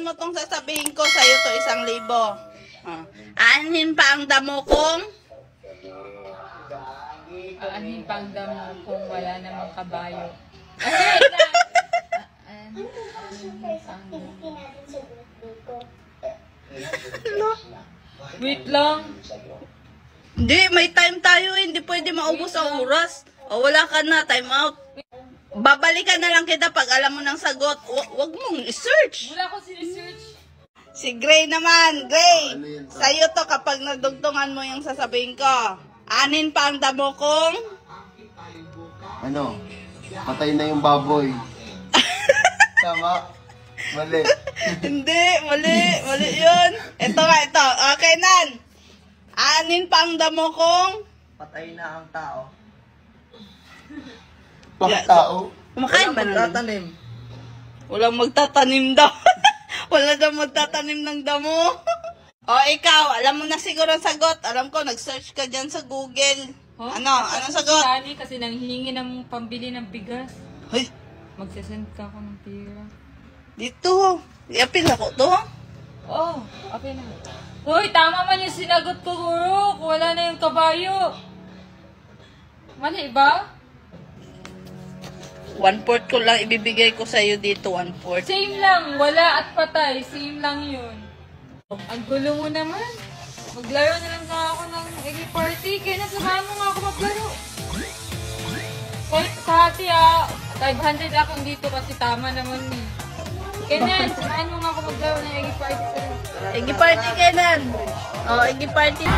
mo tong sasabihin ko sa'yo to 1,000. Aanhin pa ang damo kong? Aanhin pa ang damo kung wala namang kabayo. Wait lang. Hindi, may time tayo. Hindi pwede maubos ang oras. O wala ka na, time out. Babalikan na lang kita pag alam mo ng sagot. Wag mong i-search. Wala ko sinesearch. Si Gray naman. Gray, sa'yo to kapag nadugtungan mo yung sasabihin ko. Anin pa ang damo kong? Ano? Patay na yung baboy. Tama? Mali. Hindi, mali. Mali yun. Ito nga, ito. Okay, Nan. Anin pa ang damo kong? Patay na ang tao. Bakit tao? Kumakain ba na? Magtatanim. Walang magtatanim daw. Wala daw magtatanim ng damo. O ikaw, alam mo na siguro ang sagot. Alam ko, nag-search ka dyan sa Google. Huh? Anong sagot? Kasi nanghihingi ng pambili ng bigas. Hoy, Magsasend ka ako ng pera. dito. Iapil ako to. Oh, okay na. Hoy, tama man yung sinagot ko, Guro. Wala na yung kabayo. Mali ba? 1/4 ko lang ibibigay ko sa'yo dito, 1/4. Same lang. Wala at patay. Same lang yun. Ang gulo mo naman. Maglaro na lang nga ako ng egg party. Kaya nasamahan mo nga ako maglaro. Kahit sa hati 500 akong dito kasi tama naman eh. Kaya samahan mo nga ako maglaro ng egg party. Eggy party, Kenan. O, eggy party.